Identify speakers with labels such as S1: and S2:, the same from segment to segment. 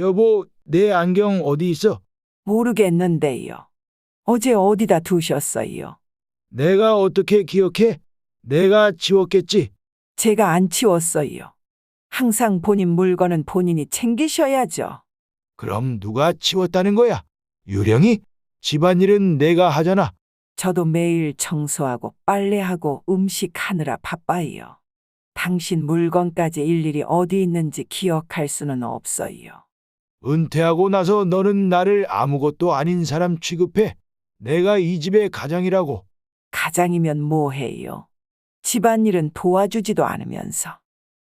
S1: 여보, 내 안경 어디 있어?
S2: 모르겠는데요. 어제 어디다 두셨어요?
S1: 내가 어떻게 기억해? 내가 지웠겠지.
S2: 제가 안 치웠어요. 항상 본인 물건은 본인이 챙기셔야죠.
S1: 그럼 누가 치웠다는 거야? 유령이? 집안일은 내가 하잖아.
S2: 저도 매일 청소하고 빨래하고 음식하느라 바빠요. 당신 물건까지 일일이 어디 있는지 기억할 수는 없어요.
S1: 은퇴하고 나서 너는 나를 아무것도 아닌 사람 취급해. 내가 이 집의 가장이라고.
S2: 가장이면 뭐해요? 집안일은 도와주지도 않으면서.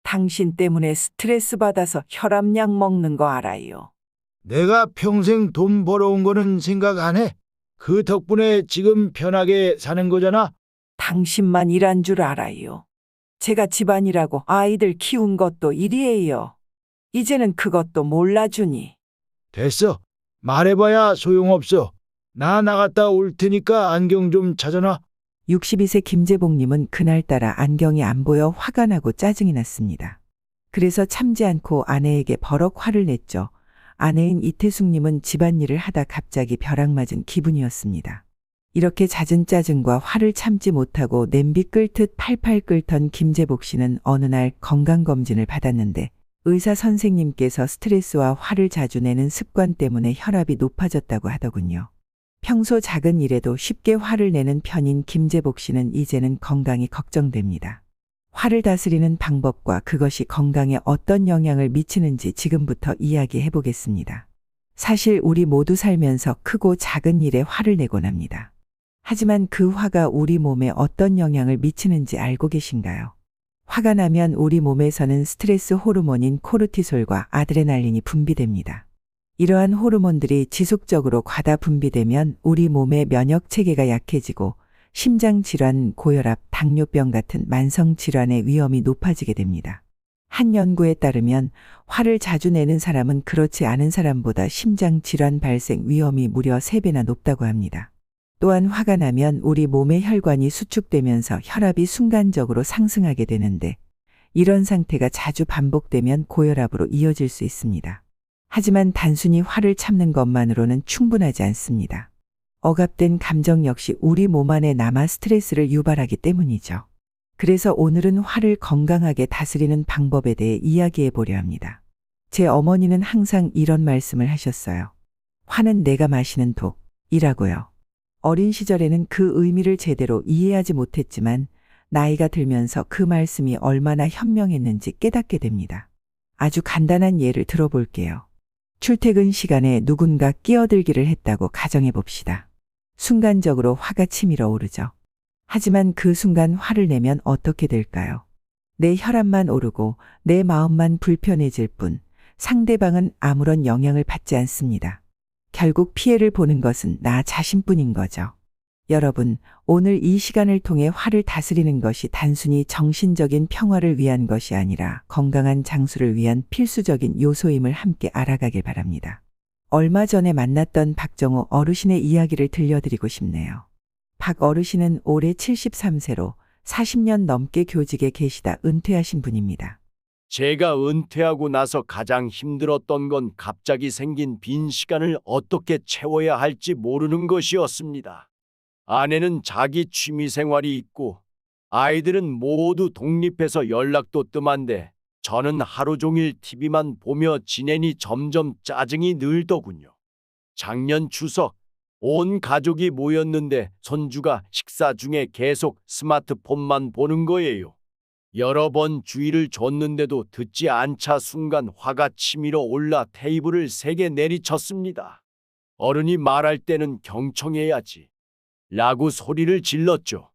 S2: 당신 때문에 스트레스 받아서 혈압약 먹는 거 알아요.
S1: 내가 평생 돈 벌어온 거는 생각 안 해. 그 덕분에 지금 편하게 사는 거잖아.
S2: 당신만 일한 줄 알아요. 제가 집안일하고 아이들 키운 것도 일이에요. 이제는 그것도 몰라주니.
S1: 됐어. 말해봐야 소용없어. 나 나갔다 올 테니까 안경 좀 찾아놔.
S2: 62세 김재복님은 그날따라 안경이 안 보여 화가 나고 짜증이 났습니다. 그래서 참지 않고 아내에게 버럭 화를 냈죠. 아내인 이태숙님은 집안일을 하다 갑자기 벼락 맞은 기분이었습니다. 이렇게 잦은 짜증과 화를 참지 못하고 냄비 끓듯 팔팔 끓던 김재복 씨는 어느 날 건강검진을 받았는데 의사 선생님께서 스트레스와 화를 자주 내는 습관 때문에 혈압이 높아졌다고 하더군요. 평소 작은 일에도 쉽게 화를 내는 편인 김재복 씨는 이제는 건강이 걱정됩니다. 화를 다스리는 방법과 그것이 건강에 어떤 영향을 미치는지 지금부터 이야기해 보겠습니다. 사실 우리 모두 살면서 크고 작은 일에 화를 내곤 합니다. 하지만 그 화가 우리 몸에 어떤 영향을 미치는지 알고 계신가요? 화가 나면 우리 몸에서는 스트레스 호르몬인 코르티솔과 아드레날린이 분비됩니다. 이러한 호르몬들이 지속적으로 과다 분비되면 우리 몸의 면역 체계가 약해지고 심장질환, 고혈압, 당뇨병 같은 만성질환의 위험이 높아지게 됩니다. 한 연구에 따르면 화를 자주 내는 사람은 그렇지 않은 사람보다 심장질환 발생 위험이 무려 3배나 높다고 합니다. 또한 화가 나면 우리 몸의 혈관이 수축되면서 혈압이 순간적으로 상승하게 되는데 이런 상태가 자주 반복되면 고혈압으로 이어질 수 있습니다. 하지만 단순히 화를 참는 것만으로는 충분하지 않습니다. 억압된 감정 역시 우리 몸 안에 남아 스트레스를 유발하기 때문이죠. 그래서 오늘은 화를 건강하게 다스리는 방법에 대해 이야기해 보려 합니다. 제 어머니는 항상 이런 말씀을 하셨어요. 화는 내가 마시는 독이라고요. 어린 시절에는 그 의미를 제대로 이해하지 못했지만 나이가 들면서 그 말씀이 얼마나 현명했는지 깨닫게 됩니다. 아주 간단한 예를 들어볼게요. 출퇴근 시간에 누군가 끼어들기를 했다고 가정해 봅시다. 순간적으로 화가 치밀어 오르죠. 하지만 그 순간 화를 내면 어떻게 될까요? 내 혈압만 오르고 내 마음만 불편해질 뿐 상대방은 아무런 영향을 받지 않습니다. 결국 피해를 보는 것은 나 자신뿐인 거죠. 여러분, 오늘 이 시간을 통해 화를 다스리는 것이 단순히 정신적인 평화를 위한 것이 아니라 건강한 장수를 위한 필수적인 요소임을 함께 알아가길 바랍니다. 얼마 전에 만났던 박정호 어르신의 이야기를 들려드리고 싶네요. 박 어르신은 올해 73세로 40년 넘게 교직에 계시다 은퇴하신 분입니다.
S3: 제가 은퇴하고 나서 가장 힘들었던 건 갑자기 생긴 빈 시간을 어떻게 채워야 할지 모르는 것이었습니다. 아내는 자기 취미 생활이 있고 아이들은 모두 독립해서 연락도 뜸한데 저는 하루 종일 TV만 보며 지내니 점점 짜증이 늘더군요. 작년 추석 온 가족이 모였는데 손주가 식사 중에 계속 스마트폰만 보는 거예요. 여러 번 주의를 줬는데도 듣지 않자 순간 화가 치밀어 올라 테이블을 3개 내리쳤습니다. 어른이 말할 때는 경청해야지 라고 소리를 질렀죠.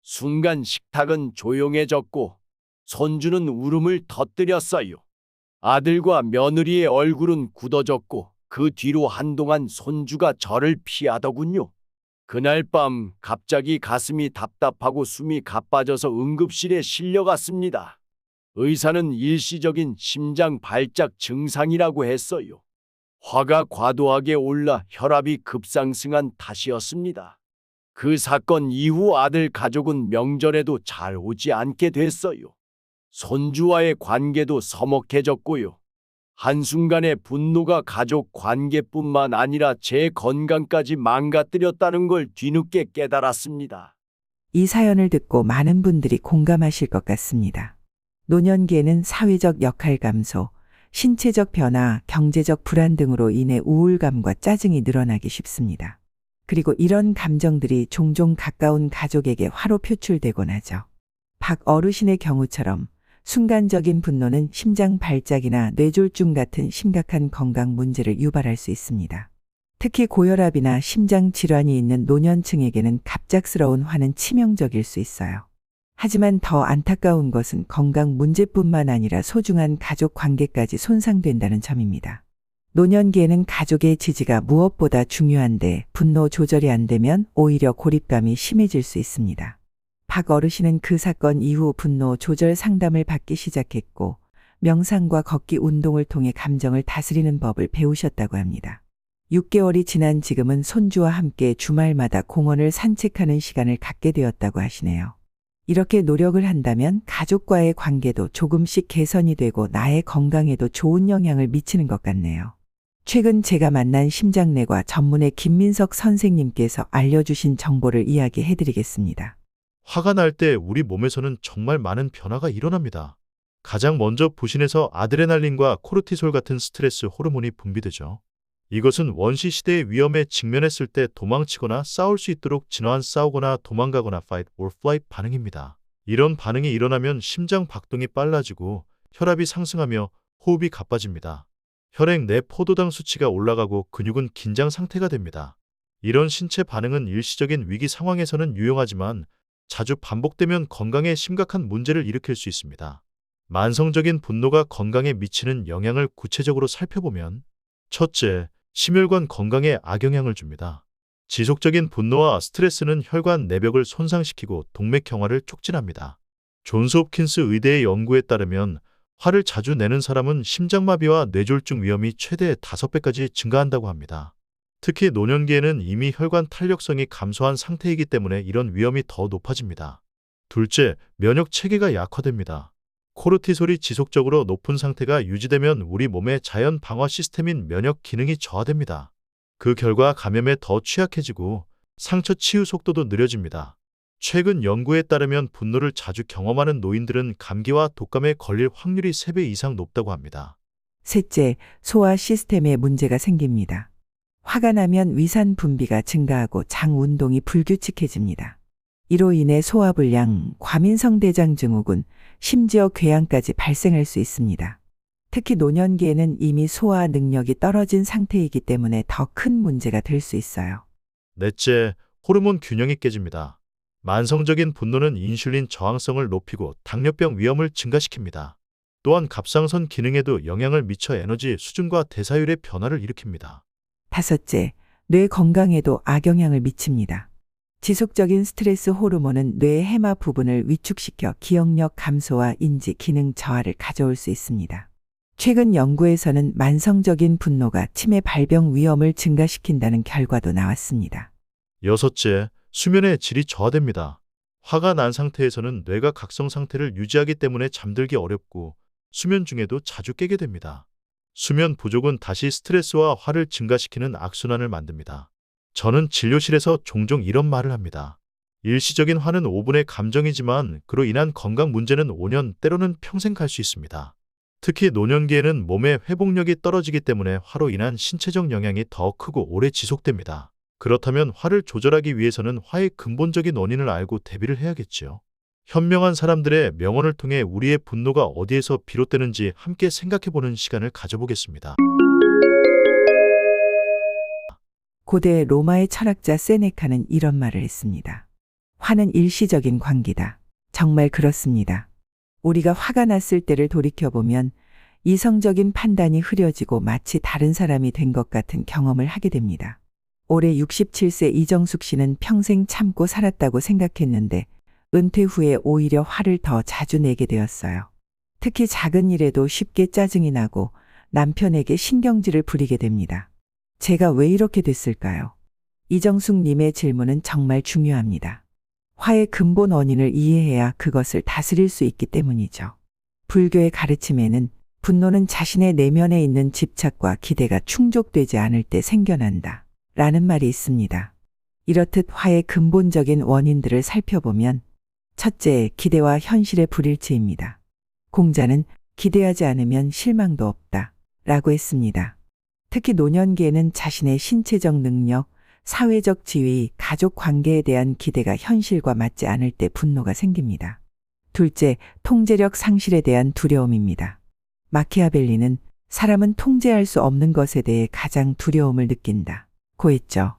S3: 순간 식탁은 조용해졌고 손주는 울음을 터뜨렸어요. 아들과 며느리의 얼굴은 굳어졌고 그 뒤로 한동안 손주가 저를 피하더군요. 그날 밤 갑자기 가슴이 답답하고 숨이 가빠져서 응급실에 실려갔습니다. 의사는 일시적인 심장 발작 증상이라고 했어요. 화가 과도하게 올라 혈압이 급상승한 탓이었습니다. 그 사건 이후 아들 가족은 명절에도 잘 오지 않게 됐어요. 손주와의 관계도 서먹해졌고요. 한순간의 분노가 가족 관계뿐만 아니라 제 건강까지 망가뜨렸다는 걸 뒤늦게 깨달았습니다.
S2: 이 사연을 듣고 많은 분들이 공감하실 것 같습니다. 노년기에는 사회적 역할 감소, 신체적 변화, 경제적 불안 등으로 인해 우울감과 짜증이 늘어나기 쉽습니다. 그리고 이런 감정들이 종종 가까운 가족에게 화로 표출되곤 하죠. 박 어르신의 경우처럼 순간적인 분노는 심장 발작이나 뇌졸중 같은 심각한 건강 문제를 유발할 수 있습니다. 특히 고혈압이나 심장 질환이 있는 노년층에게는 갑작스러운 화는 치명적일 수 있어요. 하지만 더 안타까운 것은 건강 문제뿐만 아니라 소중한 가족 관계까지 손상된다는 점입니다. 노년기에는 가족의 지지가 무엇보다 중요한데 분노 조절이 안 되면 오히려 고립감이 심해질 수 있습니다. 박 어르신은 그 사건 이후 분노 조절 상담을 받기 시작했고 명상과 걷기 운동을 통해 감정을 다스리는 법을 배우셨다고 합니다. 6개월이 지난 지금은 손주와 함께 주말마다 공원을 산책하는 시간을 갖게 되었다고 하시네요. 이렇게 노력을 한다면 가족과의 관계도 조금씩 개선이 되고 나의 건강에도 좋은 영향을 미치는 것 같네요. 최근 제가 만난 심장내과 전문의 김민석 선생님께서 알려주신 정보를 이야기해 드리겠습니다.
S4: 화가 날 때 우리 몸에서는 정말 많은 변화가 일어납니다. 가장 먼저 부신에서 아드레날린과 코르티솔 같은 스트레스 호르몬이 분비되죠. 이것은 원시 시대의 위험에 직면했을 때 도망치거나 싸울 수 있도록 진화한 싸우거나 도망가거나 fight or flight 반응입니다. 이런 반응이 일어나면 심장 박동이 빨라지고 혈압이 상승하며 호흡이 가빠집니다. 혈액 내 포도당 수치가 올라가고 근육은 긴장 상태가 됩니다. 이런 신체 반응은 일시적인 위기 상황에서는 유용하지만 자주 반복되면 건강에 심각한 문제를 일으킬 수 있습니다. 만성적인 분노가 건강에 미치는 영향을 구체적으로 살펴보면 첫째, 심혈관 건강에 악영향을 줍니다. 지속적인 분노와 스트레스는 혈관 내벽을 손상시키고 동맥경화를 촉진합니다. 존스 홉킨스 의대의 연구에 따르면 화를 자주 내는 사람은 심장마비와 뇌졸중 위험이 최대 5배까지 증가한다고 합니다. 특히 노년기에는 이미 혈관 탄력성이 감소한 상태이기 때문에 이런 위험이 더 높아집니다. 둘째, 면역 체계가 약화됩니다. 코르티솔이 지속적으로 높은 상태가 유지되면 우리 몸의 자연 방어 시스템인 면역 기능이 저하됩니다. 그 결과 감염에 더 취약해지고 상처 치유 속도도 느려집니다. 최근 연구에 따르면 분노를 자주 경험하는 노인들은 감기와 독감에 걸릴 확률이 3배 이상 높다고 합니다.
S2: 셋째, 소화 시스템에 문제가 생깁니다. 화가 나면 위산 분비가 증가하고 장 운동이 불규칙해집니다. 이로 인해 소화불량, 과민성 대장 증후군, 심지어 궤양까지 발생할 수 있습니다. 특히 노년기에는 이미 소화 능력이 떨어진 상태이기 때문에 더 큰 문제가 될 수 있어요.
S4: 넷째, 호르몬 균형이 깨집니다. 만성적인 분노는 인슐린 저항성을 높이고 당뇨병 위험을 증가시킵니다. 또한 갑상선 기능에도 영향을 미쳐 에너지 수준과 대사율의 변화를 일으킵니다.
S2: 다섯째, 뇌 건강에도 악영향을 미칩니다. 지속적인 스트레스 호르몬은 뇌의 해마 부분을 위축시켜 기억력 감소와 인지 기능 저하를 가져올 수 있습니다. 최근 연구에서는 만성적인 분노가 치매 발병 위험을 증가시킨다는 결과도 나왔습니다.
S4: 여섯째, 수면의 질이 저하됩니다. 화가 난 상태에서는 뇌가 각성 상태를 유지하기 때문에 잠들기 어렵고 수면 중에도 자주 깨게 됩니다. 수면 부족은 다시 스트레스와 화를 증가시키는 악순환을 만듭니다. 저는 진료실에서 종종 이런 말을 합니다. 일시적인 화는 5분의 감정이지만 그로 인한 건강 문제는 5년 때로는 평생 갈 수 있습니다. 특히 노년기에는 몸의 회복력이 떨어지기 때문에 화로 인한 신체적 영향이 더 크고 오래 지속됩니다. 그렇다면 화를 조절하기 위해서는 화의 근본적인 원인을 알고 대비를 해야겠지요. 현명한 사람들의 명언을 통해 우리의 분노가 어디에서 비롯되는지 함께 생각해보는 시간을 가져보겠습니다.
S2: 고대 로마의 철학자 세네카는 이런 말을 했습니다. 화는 일시적인 관계다. 정말 그렇습니다. 우리가 화가 났을 때를 돌이켜보면 이성적인 판단이 흐려지고 마치 다른 사람이 된 것 같은 경험을 하게 됩니다. 올해 67세 이정숙 씨는 평생 참고 살았다고 생각했는데 은퇴 후에 오히려 화를 더 자주 내게 되었어요. 특히 작은 일에도 쉽게 짜증이 나고 남편에게 신경질을 부리게 됩니다. 제가 왜 이렇게 됐을까요? 이정숙 님의 질문은 정말 중요합니다. 화의 근본 원인을 이해해야 그것을 다스릴 수 있기 때문이죠. 불교의 가르침에는 분노는 자신의 내면에 있는 집착과 기대가 충족되지 않을 때 생겨난다. 라는 말이 있습니다. 이렇듯 화의 근본적인 원인들을 살펴보면 첫째, 기대와 현실의 불일치입니다. 공자는 기대하지 않으면 실망도 없다. 라고 했습니다. 특히 노년기에는 자신의 신체적 능력, 사회적 지위, 가족 관계에 대한 기대가 현실과 맞지 않을 때 분노가 생깁니다. 둘째, 통제력 상실에 대한 두려움입니다. 마키아벨리는 사람은 통제할 수 없는 것에 대해 가장 두려움을 느낀다. 고 했죠.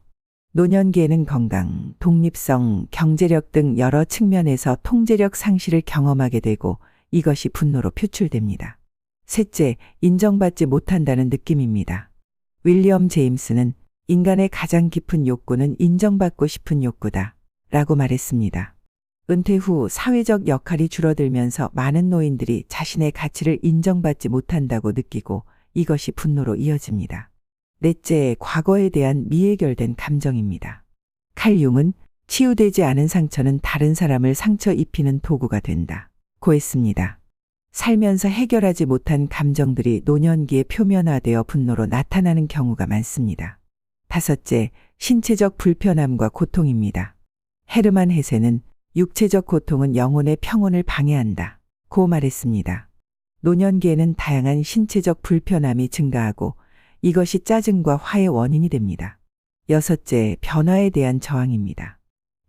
S2: 노년기에는 건강, 독립성, 경제력 등 여러 측면에서 통제력 상실을 경험하게 되고 이것이 분노로 표출됩니다. 셋째, 인정받지 못한다는 느낌입니다. 윌리엄 제임스는 인간의 가장 깊은 욕구는 인정받고 싶은 욕구다. 라고 말했습니다. 은퇴 후 사회적 역할이 줄어들면서 많은 노인들이 자신의 가치를 인정받지 못한다고 느끼고 이것이 분노로 이어집니다. 넷째, 과거에 대한 미해결된 감정입니다. 칼 융은 치유되지 않은 상처는 다른 사람을 상처 입히는 도구가 된다. 고 했습니다. 살면서 해결하지 못한 감정들이 노년기에 표면화되어 분노로 나타나는 경우가 많습니다. 다섯째, 신체적 불편함과 고통입니다. 헤르만 헤세는 육체적 고통은 영혼의 평온을 방해한다. 고 말했습니다. 노년기에는 다양한 신체적 불편함이 증가하고 이것이 짜증과 화의 원인이 됩니다. 여섯째, 변화에 대한 저항입니다.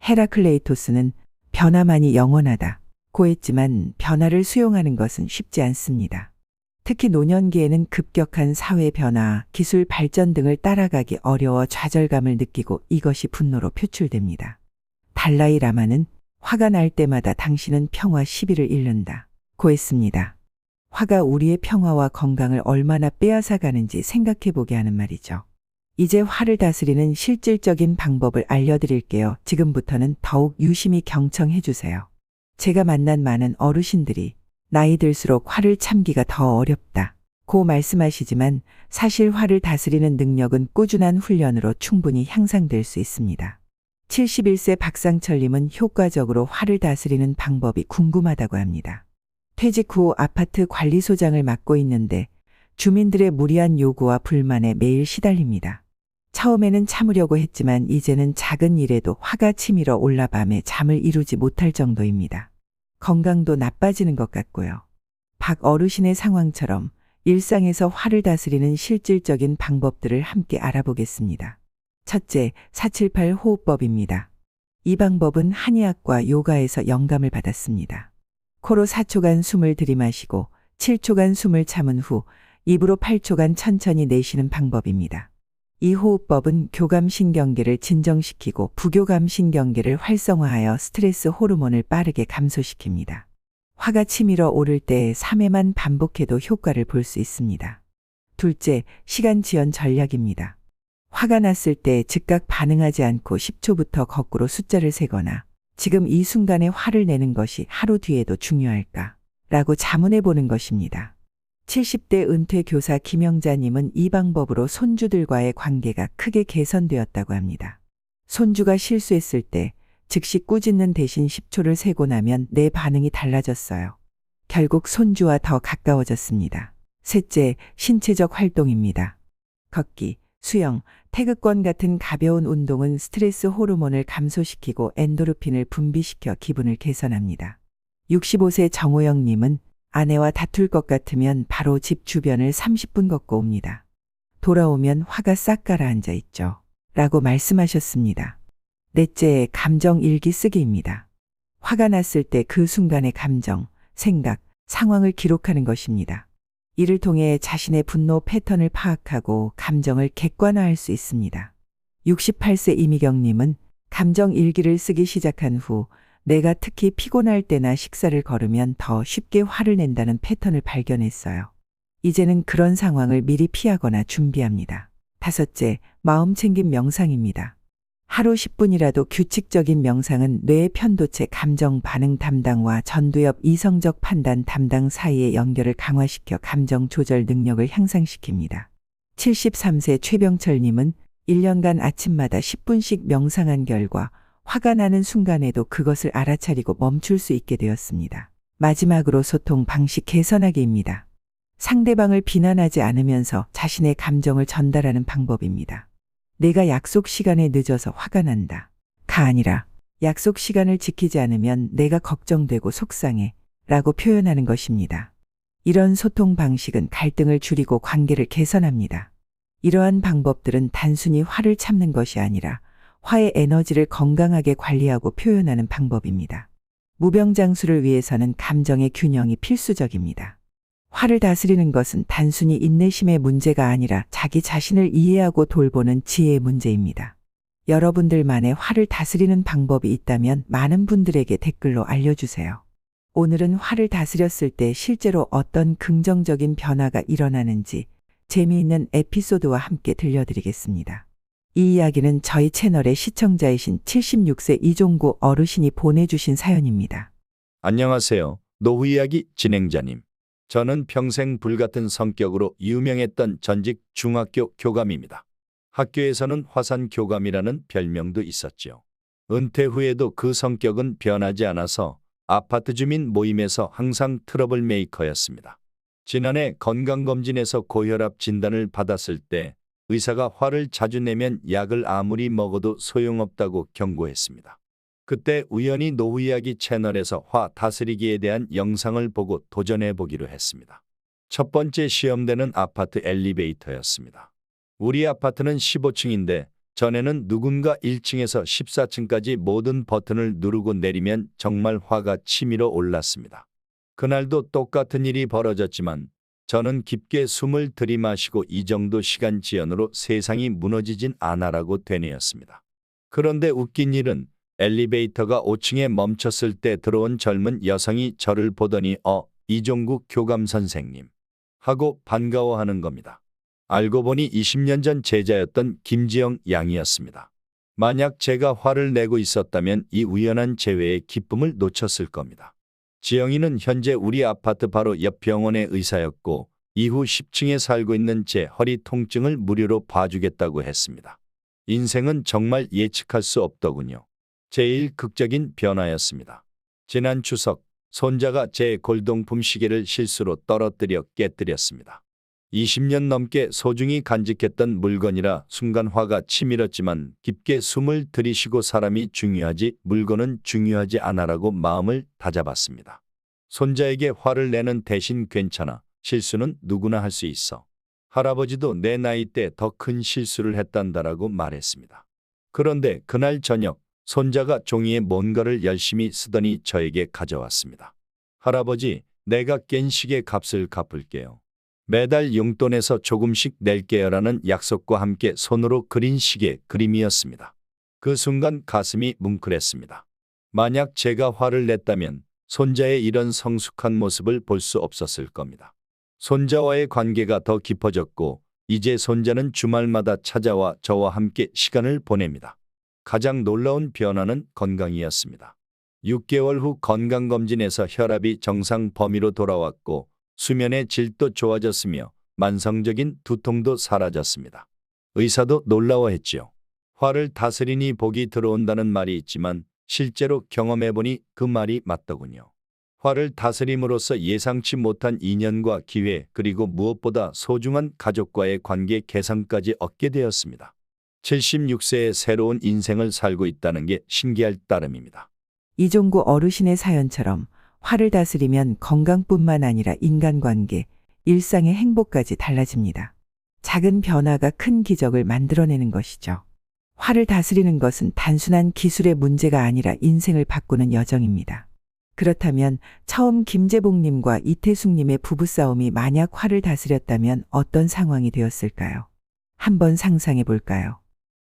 S2: 헤라클레이토스는 변화만이 영원하다. 고 했지만 변화를 수용하는 것은 쉽지 않습니다. 특히 노년기에는 급격한 사회 변화, 기술 발전 등을 따라가기 어려워 좌절감을 느끼고 이것이 분노로 표출됩니다. 달라이 라마는 화가 날 때마다 당신은 평화 시비를 잃는다. 고 했습니다. 화가 우리의 평화와 건강을 얼마나 빼앗아 가는지 생각해 보게 하는 말이죠. 이제 화를 다스리는 실질적인 방법을 알려드릴게요. 지금부터는 더욱 유심히 경청해 주세요. 제가 만난 많은 어르신들이 나이 들수록 화를 참기가 더 어렵다. 고 말씀하시지만 사실 화를 다스리는 능력은 꾸준한 훈련으로 충분히 향상될 수 있습니다. 71세 박상철님은 효과적으로 화를 다스리는 방법이 궁금하다고 합니다. 퇴직 후 아파트 관리소장을 맡고 있는데 주민들의 무리한 요구와 불만에 매일 시달립니다. 처음에는 참으려고 했지만 이제는 작은 일에도 화가 치밀어 올라 밤에 잠을 이루지 못할 정도입니다. 건강도 나빠지는 것 같고요. 박 어르신의 상황처럼 일상에서 화를 다스리는 실질적인 방법들을 함께 알아보겠습니다. 첫째, 478 호흡법입니다. 이 방법은 한의학과 요가에서 영감을 받았습니다. 코로 4초간 숨을 들이마시고 7초간 숨을 참은 후 입으로 8초간 천천히 내쉬는 방법입니다. 이 호흡법은 교감신경계를 진정시키고 부교감신경계를 활성화하여 스트레스 호르몬을 빠르게 감소시킵니다. 화가 치밀어 오를 때 3회만 반복해도 효과를 볼 수 있습니다. 둘째, 시간 지연 전략입니다. 화가 났을 때 즉각 반응하지 않고 10초부터 거꾸로 숫자를 세거나 지금 이 순간에 화를 내는 것이 하루 뒤에도 중요할까? 라고 자문해 보는 것입니다. 70대 은퇴 교사 김영자님은 이 방법으로 손주들과의 관계가 크게 개선되었다고 합니다. 손주가 실수했을 때 즉시 꾸짖는 대신 10초를 세고 나면 내 반응이 달라졌어요. 결국 손주와 더 가까워졌습니다. 셋째, 신체적 활동입니다. 걷기, 수영, 태극권 같은 가벼운 운동은 스트레스 호르몬을 감소시키고 엔도르핀을 분비시켜 기분을 개선합니다. 65세 정호영님은 아내와 다툴 것 같으면 바로 집 주변을 30분 걷고 옵니다. 돌아오면 화가 싹 가라앉아 있죠. 라고 말씀하셨습니다. 넷째, 감정 일기 쓰기입니다. 화가 났을 때 그 순간의 감정, 생각, 상황을 기록하는 것입니다. 이를 통해 자신의 분노 패턴을 파악하고 감정을 객관화할 수 있습니다. 68세 이미경님은 감정 일기를 쓰기 시작한 후 내가 특히 피곤할 때나 식사를 거르면 더 쉽게 화를 낸다는 패턴을 발견했어요. 이제는 그런 상황을 미리 피하거나 준비합니다. 다섯째, 마음챙김 명상입니다. 하루 10분이라도 규칙적인 명상은 뇌의 편도체 감정 반응 담당과 전두엽 이성적 판단 담당 사이의 연결을 강화시켜 감정 조절 능력을 향상시킵니다. 73세 최병철님은 1년간 아침마다 10분씩 명상한 결과 화가 나는 순간에도 그것을 알아차리고 멈출 수 있게 되었습니다. 마지막으로 소통 방식 개선하기입니다. 상대방을 비난하지 않으면서 자신의 감정을 전달하는 방법입니다. 내가 약속 시간에 늦어서 화가 난다. 가 아니라 약속 시간을 지키지 않으면 내가 걱정되고 속상해 라고 표현하는 것입니다. 이런 소통 방식은 갈등을 줄이고 관계를 개선합니다. 이러한 방법들은 단순히 화를 참는 것이 아니라 화의 에너지를 건강하게 관리하고 표현하는 방법입니다. 무병장수를 위해서는 감정의 균형이 필수적입니다. 화를 다스리는 것은 단순히 인내심의 문제가 아니라 자기 자신을 이해하고 돌보는 지혜의 문제입니다. 여러분들만의 화를 다스리는 방법이 있다면 많은 분들에게 댓글로 알려주세요. 오늘은 화를 다스렸을 때 실제로 어떤 긍정적인 변화가 일어나는지 재미있는 에피소드와 함께 들려드리겠습니다. 이 이야기는 저희 채널의 시청자이신 76세 이종구 어르신이 보내주신 사연입니다.
S5: 안녕하세요. 노후 이야기 진행자님. 저는 평생 불같은 성격으로 유명했던 전직 중학교 교감입니다. 학교에서는 화산 교감이라는 별명도 있었죠. 은퇴 후에도 그 성격은 변하지 않아서 아파트 주민 모임에서 항상 트러블 메이커였습니다. 지난해 건강검진에서 고혈압 진단을 받았을 때 의사가 화를 자주 내면 약을 아무리 먹어도 소용없다고 경고했습니다. 그때 우연히 노후 이야기 채널에서 화 다스리기에 대한 영상을 보고 도전해 보기로 했습니다. 첫 번째 시험대는 아파트 엘리베이터였습니다. 우리 아파트는 15층인데 전에는 누군가 1층에서 14층까지 모든 버튼을 누르고 내리면 정말 화가 치밀어 올랐습니다. 그날도 똑같은 일이 벌어졌지만 저는 깊게 숨을 들이마시고 이 정도 시간 지연으로 세상이 무너지진 않아라고 되뇌었습니다. 그런데 웃긴 일은 엘리베이터가 5층에 멈췄을 때 들어온 젊은 여성이 저를 보더니 이종국 교감 선생님 하고 반가워하는 겁니다. 알고 보니 20년 전 제자였던 김지영 양이었습니다. 만약 제가 화를 내고 있었다면 이 우연한 재회의 기쁨을 놓쳤을 겁니다. 지영이는 현재 우리 아파트 바로 옆 병원의 의사였고 이후 10층에 살고 있는 제 허리 통증을 무료로 봐주겠다고 했습니다. 인생은 정말 예측할 수 없더군요. 제일 극적인 변화였습니다. 지난 추석 손자가 제 골동품 시계를 실수로 떨어뜨려 깨뜨렸습니다. 20년 넘게 소중히 간직했던 물건이라 순간 화가 치밀었지만 깊게 숨을 들이쉬고 사람이 중요하지 물건은 중요하지 않아라고 마음을 다잡았습니다. 손자에게 화를 내는 대신 괜찮아. 실수는 누구나 할 수 있어. 할아버지도 내 나이 때 더 큰 실수를 했단다라고 말했습니다. 그런데 그날 저녁 손자가 종이에 뭔가를 열심히 쓰더니 저에게 가져왔습니다. 할아버지, 내가 깬 시계 값을 갚을게요. 매달 용돈에서 조금씩 낼게요라는 약속과 함께 손으로 그린 시계 그림이었습니다. 그 순간 가슴이 뭉클했습니다. 만약 제가 화를 냈다면 손자의 이런 성숙한 모습을 볼 수 없었을 겁니다. 손자와의 관계가 더 깊어졌고 이제 손자는 주말마다 찾아와 저와 함께 시간을 보냅니다. 가장 놀라운 변화는 건강이었습니다. 6개월 후 건강검진에서 혈압이 정상 범위로 돌아왔고 수면의 질도 좋아졌으며 만성적인 두통도 사라졌습니다. 의사도 놀라워했지요. 화를 다스리니 복이 들어온다는 말이 있지만 실제로 경험해보니 그 말이 맞더군요. 화를 다스림으로써 예상치 못한 인연과 기회 그리고 무엇보다 소중한 가족과의 관계 개선까지 얻게 되었습니다. 76세의 새로운 인생을 살고 있다는 게 신기할 따름입니다.
S2: 이종구 어르신의 사연처럼 화를 다스리면 건강뿐만 아니라 인간관계, 일상의 행복까지 달라집니다. 작은 변화가 큰 기적을 만들어내는 것이죠. 화를 다스리는 것은 단순한 기술의 문제가 아니라 인생을 바꾸는 여정입니다. 그렇다면 처음 김재봉님과 이태숙님의 부부싸움이 만약 화를 다스렸다면 어떤 상황이 되었을까요? 한번 상상해 볼까요?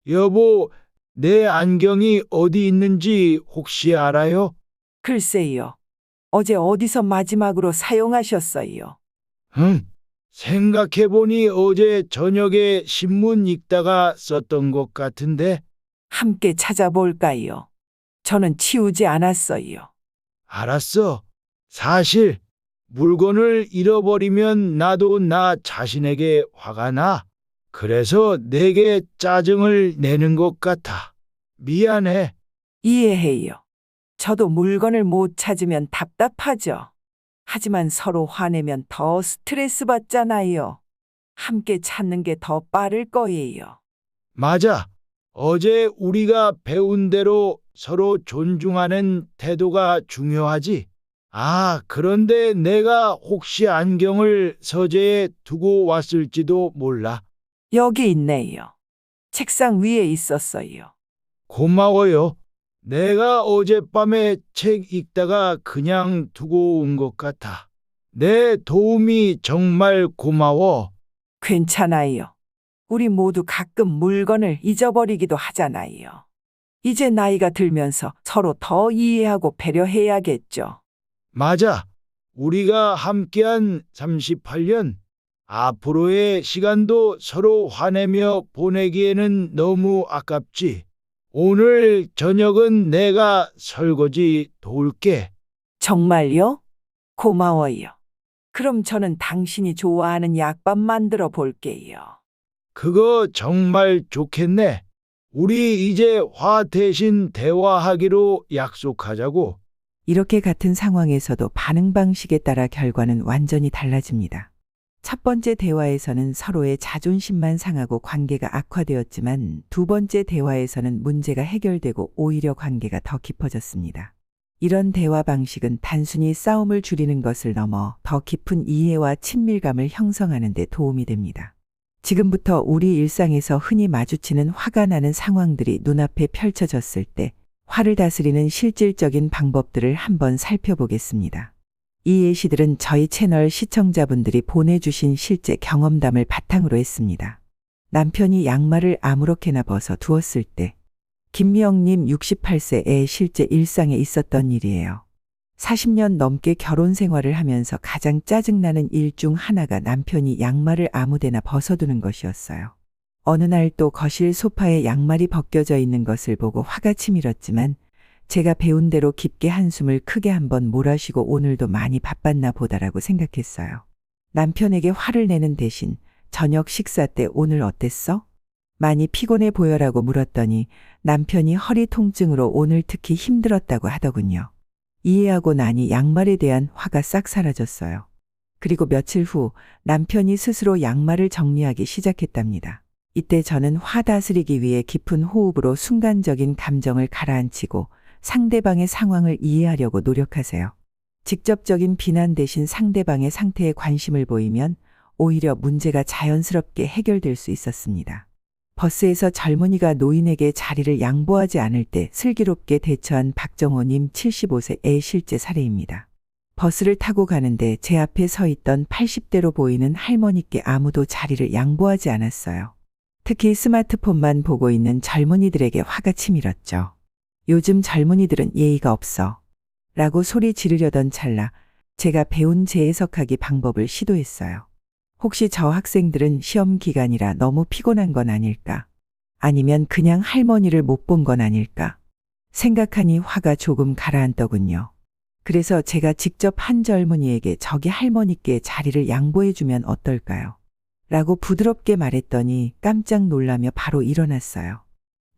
S1: 여보, 내 안경이 어디 있는지 혹시 알아요?
S6: 글쎄요. 어제 어디서 마지막으로 사용하셨어요?
S1: 생각해보니 어제 저녁에 신문 읽다가 썼던 것 같은데.
S6: 함께 찾아볼까요? 저는 치우지 않았어요.
S1: 알았어. 사실 물건을 잃어버리면 나도 나 자신에게 화가 나. 그래서 내게 짜증을 내는 것 같아. 미안해.
S6: 이해해요. 저도 물건을 못 찾으면 답답하죠. 하지만 서로 화내면 더 스트레스 받잖아요. 함께 찾는 게 더 빠를 거예요.
S1: 맞아. 어제 우리가 배운 대로 서로 존중하는 태도가 중요하지. 아, 그런데 내가 혹시 안경을 서재에 두고 왔을지도 몰라.
S6: 여기 있네요. 책상 위에 있었어요.
S1: 고마워요. 내가 어젯밤에 책 읽다가 그냥 두고 온 것 같아. 내 도움이 정말 고마워.
S6: 괜찮아요. 우리 모두 가끔 물건을 잊어버리기도 하잖아요. 이제 나이가 들면서 서로 더 이해하고 배려해야겠죠.
S1: 맞아. 우리가 함께한 38년, 앞으로의 시간도 서로 화내며 보내기에는 너무 아깝지. 오늘 저녁은 내가 설거지 도울게.
S6: 정말요? 고마워요. 그럼 저는 당신이 좋아하는 약밥 만들어 볼게요.
S1: 그거 정말 좋겠네. 우리 이제 화 대신 대화하기로 약속하자고.
S2: 이렇게 같은 상황에서도 반응 방식에 따라 결과는 완전히 달라집니다. 첫 번째 대화에서는 서로의 자존심만 상하고 관계가 악화되었지만 두 번째 대화에서는 문제가 해결되고 오히려 관계가 더 깊어졌습니다. 이런 대화 방식은 단순히 싸움을 줄이는 것을 넘어 더 깊은 이해와 친밀감을 형성하는 데 도움이 됩니다. 지금부터 우리 일상에서 흔히 마주치는 화가 나는 상황들이 눈앞에 펼쳐졌을 때 화를 다스리는 실질적인 방법들을 한번 살펴보겠습니다. 이 예시들은 저희 채널 시청자분들이 보내주신 실제 경험담을 바탕으로 했습니다. 남편이 양말을 아무렇게나 벗어 두었을 때 김미영님 68세의 실제 일상에 있었던 일이에요. 40년 넘게 결혼 생활을 하면서 가장 짜증나는 일 중 하나가 남편이 양말을 아무데나 벗어두는 것이었어요. 어느 날 또 거실 소파에 양말이 벗겨져 있는 것을 보고 화가 치밀었지만 제가 배운 대로 깊게 한숨을 크게 한번 몰아쉬고 오늘도 많이 바빴나 보다라고 생각했어요. 남편에게 화를 내는 대신 저녁 식사 때 오늘 어땠어? 많이 피곤해 보여라고 물었더니 남편이 허리 통증으로 오늘 특히 힘들었다고 하더군요. 이해하고 나니 양말에 대한 화가 싹 사라졌어요. 그리고 며칠 후 남편이 스스로 양말을 정리하기 시작했답니다. 이때 저는 화 다스리기 위해 깊은 호흡으로 순간적인 감정을 가라앉히고 상대방의 상황을 이해하려고 노력하세요. 직접적인 비난 대신 상대방의 상태에 관심을 보이면 오히려 문제가 자연스럽게 해결될 수 있었습니다. 버스에서 젊은이가 노인에게 자리를 양보하지 않을 때 슬기롭게 대처한 박정호님 75세의 실제 사례입니다. 버스를 타고 가는데 제 앞에 서 있던 80대로 보이는 할머니께 아무도 자리를 양보하지 않았어요. 특히 스마트폰만 보고 있는 젊은이들에게 화가 치밀었죠. 요즘 젊은이들은 예의가 없어 라고 소리 지르려던 찰나 제가 배운 재해석하기 방법을 시도했어요. 혹시 저 학생들은 시험 기간이라 너무 피곤한 건 아닐까? 아니면 그냥 할머니를 못 본 건 아닐까? 생각하니 화가 조금 가라앉더군요. 그래서 제가 직접 한 젊은이에게 저기 할머니께 자리를 양보해주면 어떨까요? 라고 부드럽게 말했더니 깜짝 놀라며 바로 일어났어요.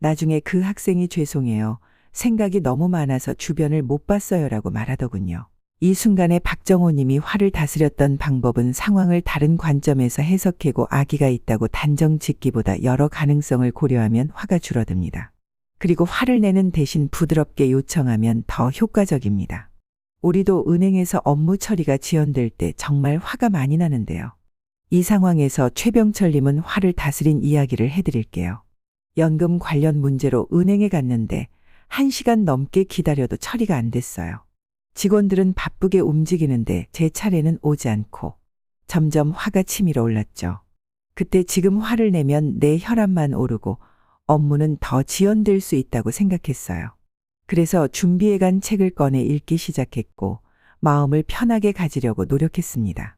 S2: 나중에 그 학생이 죄송해요. 생각이 너무 많아서 주변을 못 봤어요 라고 말하더군요. 이 순간에 박정호 님이 화를 다스렸던 방법은 상황을 다른 관점에서 해석하고 악의가 있다고 단정 짓기보다 여러 가능성을 고려하면 화가 줄어듭니다. 그리고 화를 내는 대신 부드럽게 요청하면 더 효과적입니다. 우리도 은행에서 업무 처리가 지연될 때 정말 화가 많이 나는데요. 이 상황에서 최병철 님은 화를 다스린 이야기를 해드릴게요. 연금 관련 문제로 은행에 갔는데 1시간 넘게 기다려도 처리가 안 됐어요. 직원들은 바쁘게 움직이는데 제 차례는 오지 않고 점점 화가 치밀어 올랐죠. 그때 지금 화를 내면 내 혈압만 오르고 업무는 더 지연될 수 있다고 생각했어요. 그래서 준비해간 책을 꺼내 읽기 시작했고 마음을 편하게 가지려고 노력했습니다.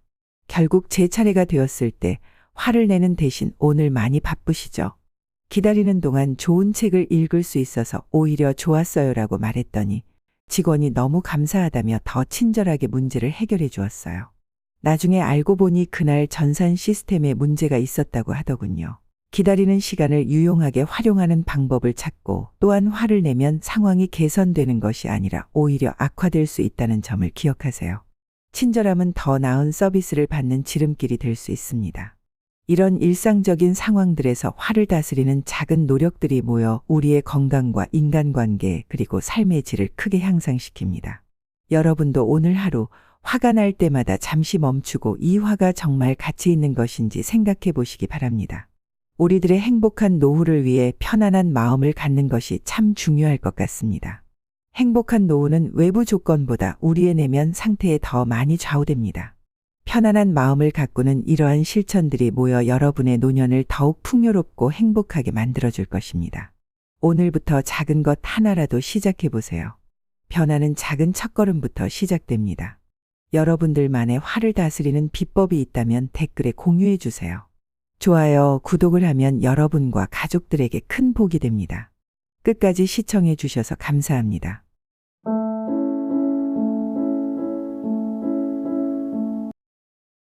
S2: 결국 제 차례가 되었을 때 화를 내는 대신 오늘 많이 바쁘시죠? 기다리는 동안 좋은 책을 읽을 수 있어서 오히려 좋았어요라고 말했더니 직원이 너무 감사하다며 더 친절하게 문제를 해결해 주었어요. 나중에 알고 보니 그날 전산 시스템에 문제가 있었다고 하더군요. 기다리는 시간을 유용하게 활용하는 방법을 찾고 또한 화를 내면 상황이 개선되는 것이 아니라 오히려 악화될 수 있다는 점을 기억하세요. 친절함은 더 나은 서비스를 받는 지름길이 될 수 있습니다. 이런 일상적인 상황들에서 화를 다스리는 작은 노력들이 모여 우리의 건강과 인간관계 그리고 삶의 질을 크게 향상시킵니다. 여러분도 오늘 하루 화가 날 때마다 잠시 멈추고 이 화가 정말 가치 있는 것인지 생각해 보시기 바랍니다. 우리들의 행복한 노후를 위해 편안한 마음을 갖는 것이 참 중요할 것 같습니다. 행복한 노후는 외부 조건보다 우리의 내면 상태에 더 많이 좌우됩니다. 편안한 마음을 가꾸는 이러한 실천들이 모여 여러분의 노년을 더욱 풍요롭고 행복하게 만들어줄 것입니다. 오늘부터 작은 것 하나라도 시작해 보세요. 변화는 작은 첫걸음부터 시작됩니다. 여러분들만의 화를 다스리는 비법이 있다면 댓글에 공유해 주세요. 좋아요, 구독을 하면 여러분과 가족들에게 큰 복이 됩니다. 끝까지 시청해 주셔서 감사합니다.